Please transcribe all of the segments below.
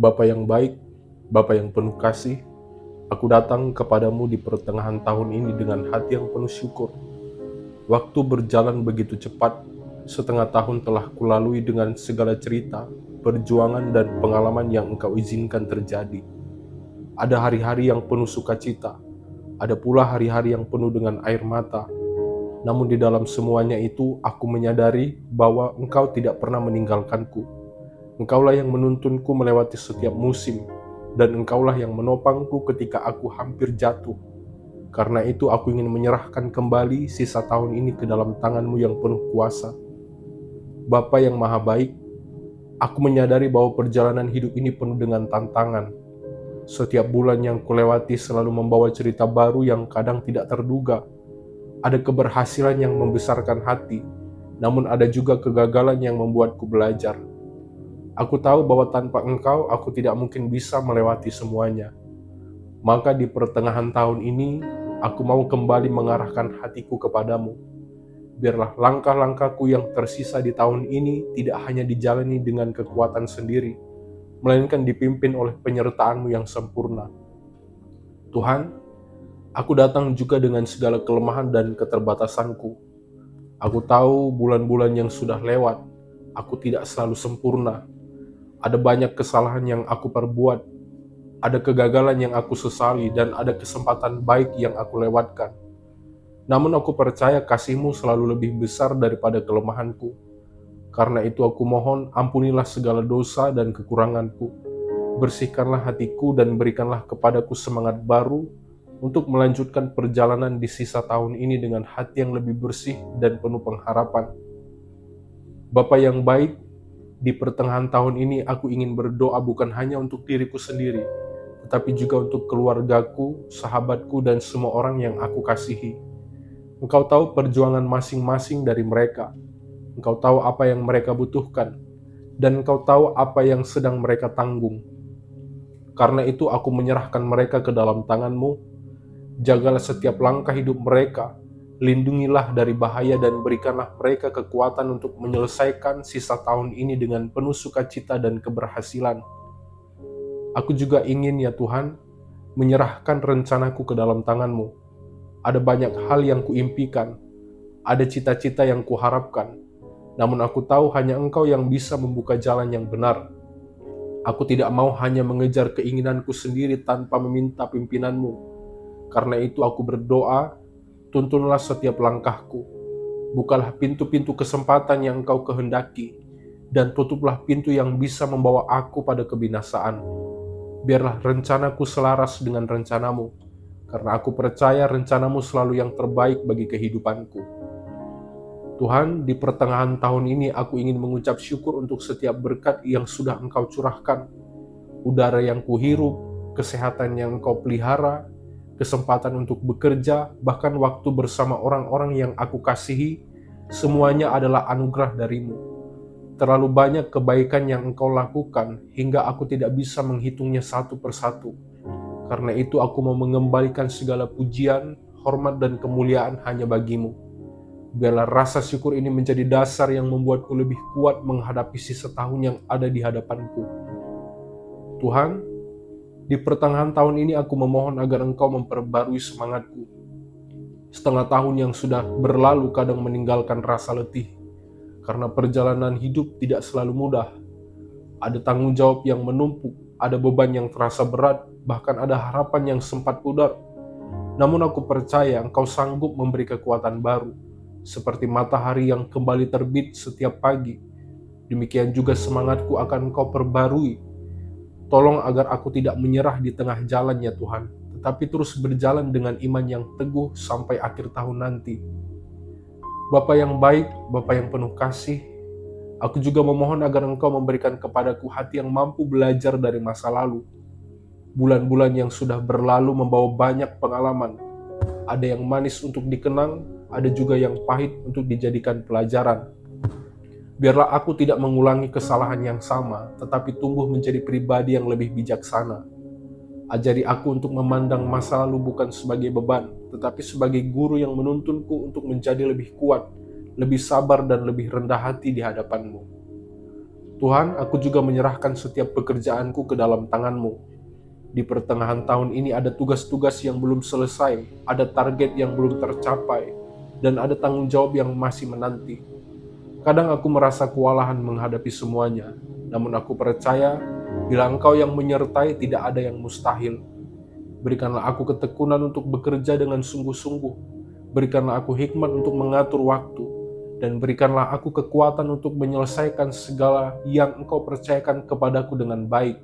Bapa yang baik, Bapa yang penuh kasih, aku datang kepadamu di pertengahan tahun ini dengan hati yang penuh syukur. Waktu berjalan begitu cepat, setengah tahun telah kulalui dengan segala cerita, perjuangan dan pengalaman yang Engkau izinkan terjadi. Ada hari-hari yang penuh sukacita, ada pula hari-hari yang penuh dengan air mata. Namun di dalam semuanya itu, aku menyadari bahwa Engkau tidak pernah meninggalkanku. Engkaulah yang menuntunku melewati setiap musim, dan Engkaulah yang menopangku ketika aku hampir jatuh. Karena itu aku ingin menyerahkan kembali sisa tahun ini ke dalam tangan-Mu yang penuh kuasa. Bapa yang maha baik, aku menyadari bahwa perjalanan hidup ini penuh dengan tantangan. Setiap bulan yang kulewati selalu membawa cerita baru yang kadang tidak terduga. Ada keberhasilan yang membesarkan hati, namun ada juga kegagalan yang membuatku belajar. Aku tahu bahwa tanpa Engkau, aku tidak mungkin bisa melewati semuanya. Maka di pertengahan tahun ini, aku mau kembali mengarahkan hatiku kepadamu. Biarlah langkah-langkahku yang tersisa di tahun ini tidak hanya dijalani dengan kekuatan sendiri, melainkan dipimpin oleh penyertaan-Mu yang sempurna. Tuhan, aku datang juga dengan segala kelemahan dan keterbatasanku. Aku tahu bulan-bulan yang sudah lewat, aku tidak selalu sempurna. Ada banyak kesalahan yang aku perbuat, ada kegagalan yang aku sesali, dan ada kesempatan baik yang aku lewatkan. Namun aku percaya kasih-Mu selalu lebih besar daripada kelemahanku. Karena itu aku mohon, ampunilah segala dosa dan kekuranganku. Bersihkanlah hatiku dan berikanlah kepadaku semangat baru untuk melanjutkan perjalanan di sisa tahun ini dengan hati yang lebih bersih dan penuh pengharapan. Bapa yang baik, di pertengahan tahun ini aku ingin berdoa bukan hanya untuk diriku sendiri, tetapi juga untuk keluargaku, sahabatku, dan semua orang yang aku kasihi. Engkau tahu perjuangan masing-masing dari mereka. Engkau tahu apa yang mereka butuhkan, dan Engkau tahu apa yang sedang mereka tanggung. Karena itu aku menyerahkan mereka ke dalam tangan-Mu. Jagalah setiap langkah hidup mereka, lindungilah dari bahaya dan berikanlah mereka kekuatan untuk menyelesaikan sisa tahun ini dengan penuh sukacita dan keberhasilan. Aku juga ingin ya Tuhan, menyerahkan rencanaku ke dalam tangan-Mu. Ada banyak hal yang kuimpikan, ada cita-cita yang kuharapkan, namun aku tahu hanya Engkau yang bisa membuka jalan yang benar. Aku tidak mau hanya mengejar keinginanku sendiri tanpa meminta pimpinan-Mu. Karena itu aku berdoa, tuntunlah setiap langkahku. Bukalah pintu-pintu kesempatan yang Engkau kehendaki, dan tutuplah pintu yang bisa membawa aku pada kebinasaan. Biarlah rencanaku selaras dengan rencana-Mu, karena aku percaya rencana-Mu selalu yang terbaik bagi kehidupanku. Tuhan, di pertengahan tahun ini aku ingin mengucap syukur untuk setiap berkat yang sudah Engkau curahkan. Udara yang kuhirup, kesehatan yang Engkau pelihara, kesempatan untuk bekerja, bahkan waktu bersama orang-orang yang aku kasihi, semuanya adalah anugerah dari-Mu. Terlalu banyak kebaikan yang Engkau lakukan, hingga aku tidak bisa menghitungnya satu persatu. Karena itu aku mau mengembalikan segala pujian, hormat, dan kemuliaan hanya bagi-Mu. Biarlah rasa syukur ini menjadi dasar yang membuatku lebih kuat menghadapi sisa tahun yang ada di hadapanku. Tuhan, di pertengahan tahun ini aku memohon agar Engkau memperbarui semangatku. Setengah tahun yang sudah berlalu kadang meninggalkan rasa letih, karena perjalanan hidup tidak selalu mudah. Ada tanggung jawab yang menumpuk, ada beban yang terasa berat, bahkan ada harapan yang sempat pudar. Namun aku percaya Engkau sanggup memberi kekuatan baru, seperti matahari yang kembali terbit setiap pagi. Demikian juga semangatku akan Engkau perbarui. Tolong agar aku tidak menyerah di tengah jalan ya Tuhan, tetapi terus berjalan dengan iman yang teguh sampai akhir tahun nanti. Bapa yang baik, Bapa yang penuh kasih, aku juga memohon agar Engkau memberikan kepadaku hati yang mampu belajar dari masa lalu. Bulan-bulan yang sudah berlalu membawa banyak pengalaman. Ada yang manis untuk dikenang, ada juga yang pahit untuk dijadikan pelajaran. Biarlah aku tidak mengulangi kesalahan yang sama, tetapi tumbuh menjadi pribadi yang lebih bijaksana. Ajari aku untuk memandang masa lalu bukan sebagai beban, tetapi sebagai guru yang menuntunku untuk menjadi lebih kuat, lebih sabar, dan lebih rendah hati di hadapan-Mu. Tuhan, aku juga menyerahkan setiap pekerjaanku ke dalam tangan-Mu. Di pertengahan tahun ini ada tugas-tugas yang belum selesai, ada target yang belum tercapai, dan ada tanggung jawab yang masih menanti. Kadang aku merasa kewalahan menghadapi semuanya, namun aku percaya bila Engkau yang menyertai tidak ada yang mustahil. Berikanlah aku ketekunan untuk bekerja dengan sungguh-sungguh. Berikanlah aku hikmat untuk mengatur waktu. Dan berikanlah aku kekuatan untuk menyelesaikan segala yang Engkau percayakan kepadaku dengan baik.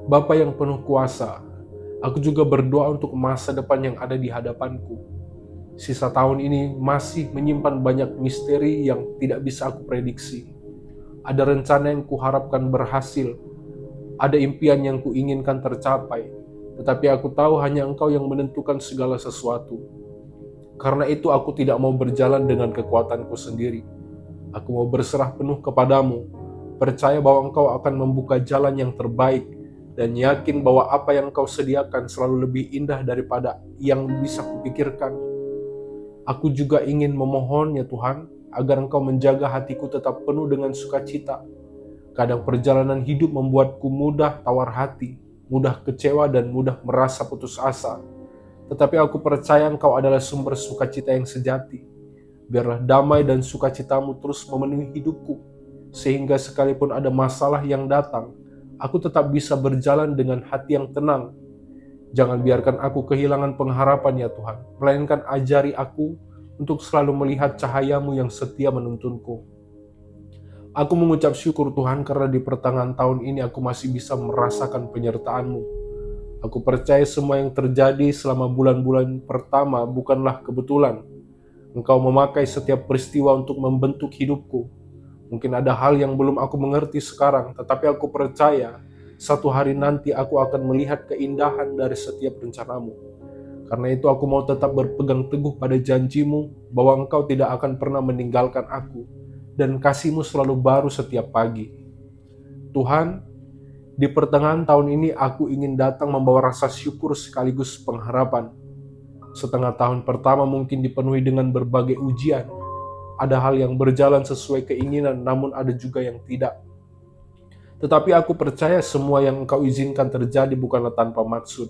Bapa yang penuh kuasa, aku juga berdoa untuk masa depan yang ada di hadapanku. Sisa tahun ini masih menyimpan banyak misteri yang tidak bisa aku prediksi. Ada rencana yang kuharapkan berhasil, ada impian yang kuinginkan tercapai, tetapi aku tahu hanya Engkau yang menentukan segala sesuatu. Karena itu aku tidak mau berjalan dengan kekuatanku sendiri. Aku mau berserah penuh kepadamu, percaya bahwa Engkau akan membuka jalan yang terbaik, dan yakin bahwa apa yang Engkau sediakan selalu lebih indah daripada yang bisa kupikirkan. Aku juga ingin memohon ya Tuhan, agar Engkau menjaga hatiku tetap penuh dengan sukacita. Kadang perjalanan hidup membuatku mudah tawar hati, mudah kecewa dan mudah merasa putus asa. Tetapi aku percaya Engkau adalah sumber sukacita yang sejati. Biarlah damai dan sukacitamu terus memenuhi hidupku, sehingga sekalipun ada masalah yang datang, aku tetap bisa berjalan dengan hati yang tenang. Jangan biarkan aku kehilangan pengharapan ya Tuhan, melainkan ajari aku untuk selalu melihat cahayamu yang setia menuntunku. Aku mengucap syukur Tuhan karena di pertengahan tahun ini aku masih bisa merasakan penyertaan-Mu. Aku percaya semua yang terjadi selama bulan-bulan pertama bukanlah kebetulan. Engkau memakai setiap peristiwa untuk membentuk hidupku. Mungkin ada hal yang belum aku mengerti sekarang, tetapi aku percaya satu hari nanti aku akan melihat keindahan dari setiap rencanamu. Karena itu aku mau tetap berpegang teguh pada janjimu bahwa Engkau tidak akan pernah meninggalkan aku, dan kasih-Mu selalu baru setiap pagi. Tuhan, di pertengahan tahun ini aku ingin datang membawa rasa syukur sekaligus pengharapan. Setengah tahun pertama mungkin dipenuhi dengan berbagai ujian. Ada hal yang berjalan sesuai keinginan, namun ada juga yang tidak. Tetapi aku percaya semua yang Engkau izinkan terjadi bukanlah tanpa maksud.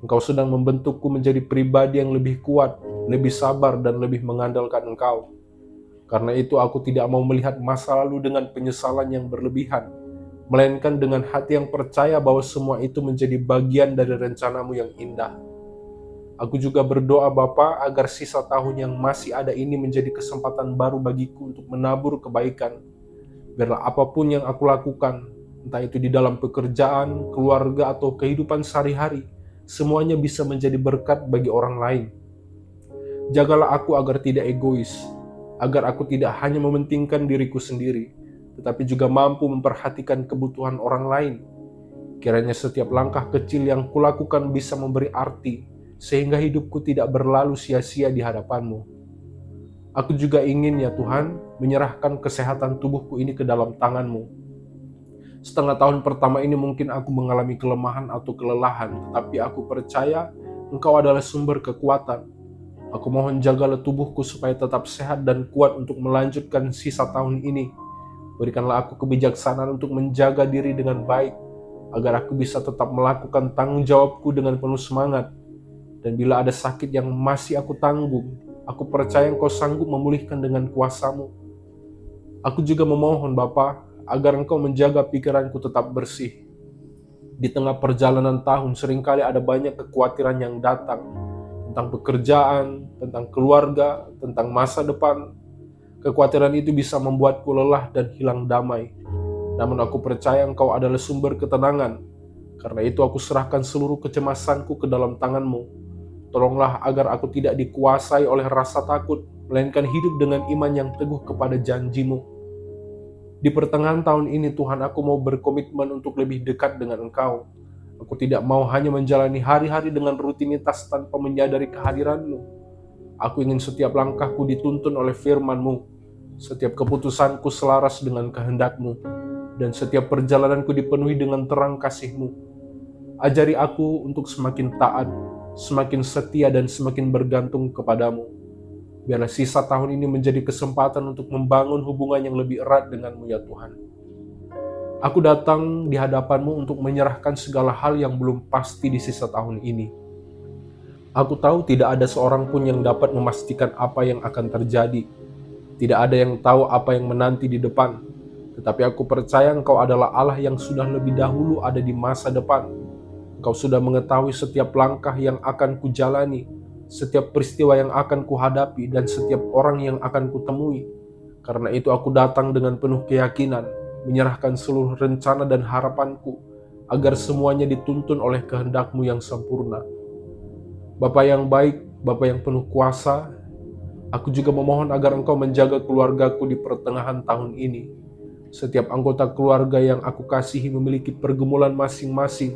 Engkau sedang membentukku menjadi pribadi yang lebih kuat, lebih sabar, dan lebih mengandalkan Engkau. Karena itu aku tidak mau melihat masa lalu dengan penyesalan yang berlebihan, melainkan dengan hati yang percaya bahwa semua itu menjadi bagian dari rencanamu yang indah. Aku juga berdoa Bapa agar sisa tahun yang masih ada ini menjadi kesempatan baru bagiku untuk menabur kebaikan. Biarlah apapun yang aku lakukan, entah itu di dalam pekerjaan, keluarga, atau kehidupan sehari-hari, semuanya bisa menjadi berkat bagi orang lain. Jagalah aku agar tidak egois, agar aku tidak hanya mementingkan diriku sendiri, tetapi juga mampu memperhatikan kebutuhan orang lain. Kiranya setiap langkah kecil yang kulakukan bisa memberi arti, sehingga hidupku tidak berlalu sia-sia di hadapan-Mu. Aku juga ingin ya Tuhan, menyerahkan kesehatan tubuhku ini ke dalam tangan-Mu. Setengah tahun pertama ini mungkin aku mengalami kelemahan atau kelelahan, tetapi aku percaya Engkau adalah sumber kekuatan. Aku mohon jagalah tubuhku supaya tetap sehat dan kuat untuk melanjutkan sisa tahun ini. Berikanlah aku kebijaksanaan untuk menjaga diri dengan baik, agar aku bisa tetap melakukan tanggung jawabku dengan penuh semangat. Dan bila ada sakit yang masih aku tanggung, aku percaya Engkau sanggup memulihkan dengan kuasa-Mu. Aku juga memohon Bapa, agar Engkau menjaga pikiranku tetap bersih. Di tengah perjalanan tahun, seringkali ada banyak kekhawatiran yang datang, tentang pekerjaan, tentang keluarga, tentang masa depan. Kekhawatiran itu bisa membuatku lelah dan hilang damai. Namun aku percaya Engkau adalah sumber ketenangan. Karena itu aku serahkan seluruh kecemasanku ke dalam tangan-Mu. Tolonglah agar aku tidak dikuasai oleh rasa takut, melainkan hidup dengan iman yang teguh kepada janji-Mu. Di pertengahan tahun ini Tuhan, aku mau berkomitmen untuk lebih dekat dengan Engkau. Aku tidak mau hanya menjalani hari-hari dengan rutinitas tanpa menyadari kehadiran-Mu. Aku ingin setiap langkahku dituntun oleh firman-Mu. Setiap keputusanku selaras dengan kehendak-Mu, dan setiap perjalananku dipenuhi dengan terang kasih-Mu. Ajari aku untuk semakin taat, semakin setia, dan semakin bergantung kepadamu. Biarlah sisa tahun ini menjadi kesempatan untuk membangun hubungan yang lebih erat denganmu ya Tuhan. Aku datang di hadapan-Mu untuk menyerahkan segala hal yang belum pasti di sisa tahun ini. Aku tahu tidak ada seorang pun yang dapat memastikan apa yang akan terjadi. Tidak ada yang tahu apa yang menanti di depan. Tetapi aku percaya Engkau adalah Allah yang sudah lebih dahulu ada di masa depan. Engkau sudah mengetahui setiap langkah yang akan kujalani, setiap peristiwa yang akan kuhadapi, dan setiap orang yang akan kutemui. Karena itu aku datang dengan penuh keyakinan, menyerahkan seluruh rencana dan harapanku, agar semuanya dituntun oleh kehendak-Mu yang sempurna. Bapa yang baik, Bapa yang penuh kuasa, aku juga memohon agar Engkau menjaga keluargaku di pertengahan tahun ini. Setiap anggota keluarga yang aku kasihi memiliki pergumulan masing-masing.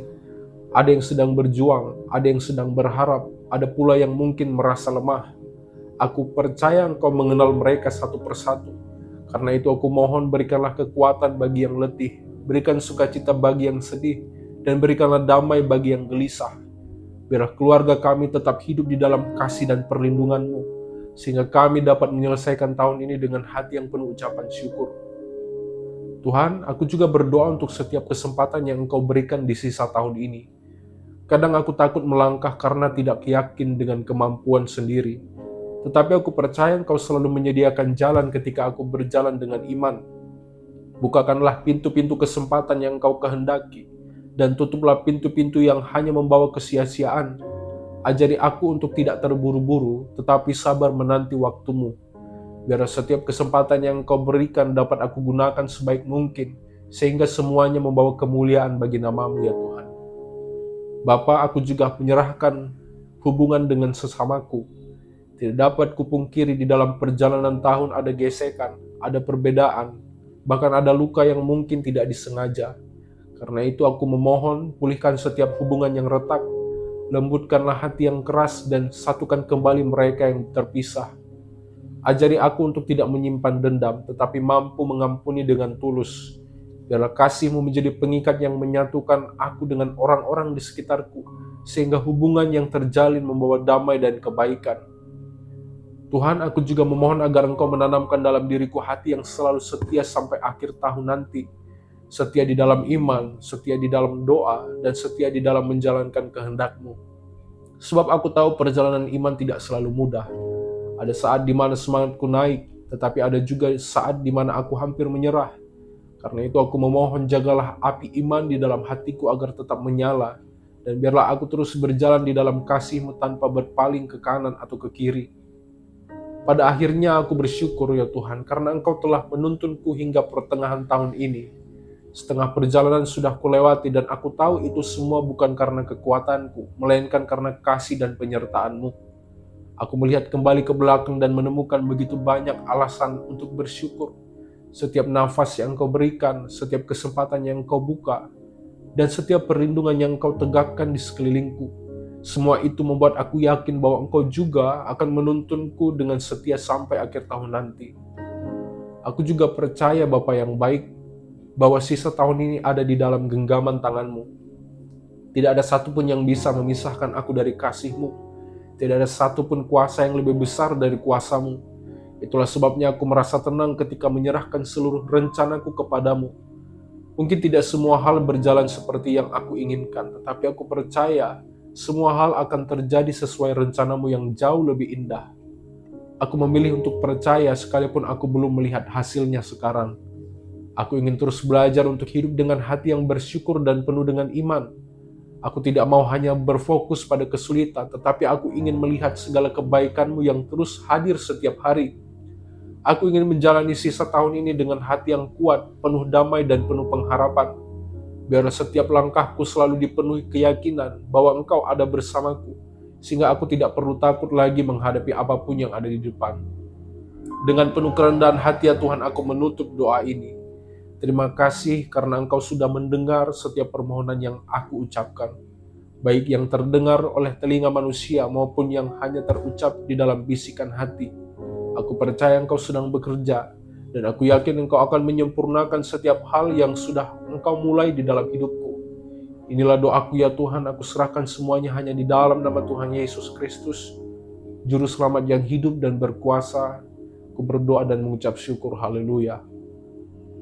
Ada yang sedang berjuang, ada yang sedang berharap, ada pula yang mungkin merasa lemah. Aku percaya Engkau mengenal mereka satu persatu. Karena itu aku mohon berikanlah kekuatan bagi yang letih, berikan sukacita bagi yang sedih, dan berikanlah damai bagi yang gelisah. Biarlah keluarga kami tetap hidup di dalam kasih dan perlindungan-Mu, sehingga kami dapat menyelesaikan tahun ini dengan hati yang penuh ucapan syukur. Tuhan, aku juga berdoa untuk setiap kesempatan yang Engkau berikan di sisa tahun ini. Kadang aku takut melangkah karena tidak yakin dengan kemampuan sendiri. Tetapi aku percaya Engkau selalu menyediakan jalan ketika aku berjalan dengan iman. Bukakanlah pintu-pintu kesempatan yang Engkau kehendaki, dan tutuplah pintu-pintu yang hanya membawa kesia-siaan. Ajari aku untuk tidak terburu-buru, tetapi sabar menanti waktu-Mu. Biar setiap kesempatan yang Engkau berikan dapat aku gunakan sebaik mungkin, sehingga semuanya membawa kemuliaan bagi nama-Mu ya Tuhan. Bapa, aku juga menyerahkan hubungan dengan sesamaku. Tidak dapat kupungkiri di dalam perjalanan tahun ada gesekan, ada perbedaan, bahkan ada luka yang mungkin tidak disengaja. Karena itu aku memohon, pulihkan setiap hubungan yang retak, lembutkanlah hati yang keras, dan satukan kembali mereka yang terpisah. Ajari aku untuk tidak menyimpan dendam, tetapi mampu mengampuni dengan tulus. Biarlah kasih-Mu menjadi pengikat yang menyatukan aku dengan orang-orang di sekitarku, sehingga hubungan yang terjalin membawa damai dan kebaikan. Tuhan, aku juga memohon agar Engkau menanamkan dalam diriku hati yang selalu setia sampai akhir tahun nanti. Setia di dalam iman, setia di dalam doa, dan setia di dalam menjalankan kehendak-Mu. Sebab aku tahu perjalanan iman tidak selalu mudah. Ada saat di mana semangatku naik, tetapi ada juga saat di mana aku hampir menyerah. Karena itu aku memohon jagalah api iman di dalam hatiku agar tetap menyala, dan biarlah aku terus berjalan di dalam kasih-Mu tanpa berpaling ke kanan atau ke kiri. Pada akhirnya aku bersyukur ya Tuhan, karena Engkau telah menuntunku hingga pertengahan tahun ini. Setengah perjalanan sudah kulewati dan aku tahu itu semua bukan karena kekuatanku, melainkan karena kasih dan penyertaan-Mu. Aku melihat kembali ke belakang dan menemukan begitu banyak alasan untuk bersyukur. Setiap nafas yang Engkau berikan, setiap kesempatan yang Engkau buka, dan setiap perlindungan yang Engkau tegakkan di sekelilingku. Semua itu membuat aku yakin bahwa Engkau juga akan menuntunku dengan setia sampai akhir tahun nanti. Aku juga percaya Bapa yang baik, bahwa sisa tahun ini ada di dalam genggaman tangan-Mu. Tidak ada satupun yang bisa memisahkan aku dari kasih-Mu. Tidak ada satupun kuasa yang lebih besar dari kuasa-Mu. Itulah sebabnya aku merasa tenang ketika menyerahkan seluruh rencanaku kepadamu. Mungkin tidak semua hal berjalan seperti yang aku inginkan, tetapi aku percaya semua hal akan terjadi sesuai rencanamu yang jauh lebih indah. Aku memilih untuk percaya sekalipun aku belum melihat hasilnya sekarang. Aku ingin terus belajar untuk hidup dengan hati yang bersyukur dan penuh dengan iman. Aku tidak mau hanya berfokus pada kesulitan, tetapi aku ingin melihat segala kebaikan-Mu yang terus hadir setiap hari. Aku ingin menjalani sisa tahun ini dengan hati yang kuat, penuh damai dan penuh pengharapan. Biarlah setiap langkahku selalu dipenuhi keyakinan bahwa Engkau ada bersamaku, sehingga aku tidak perlu takut lagi menghadapi apapun yang ada di depan. Dengan penuh kerendahan hati ya Tuhan, aku menutup doa ini. Terima kasih karena Engkau sudah mendengar setiap permohonan yang aku ucapkan, baik yang terdengar oleh telinga manusia maupun yang hanya terucap di dalam bisikan hati. Aku percaya Engkau sedang bekerja, dan aku yakin Engkau akan menyempurnakan setiap hal yang sudah Engkau mulai di dalam hidupku. Inilah doaku ya Tuhan, aku serahkan semuanya hanya di dalam nama Tuhan Yesus Kristus, Juru Selamat yang hidup dan berkuasa. Aku berdoa dan mengucap syukur, haleluya.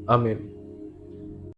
Amin.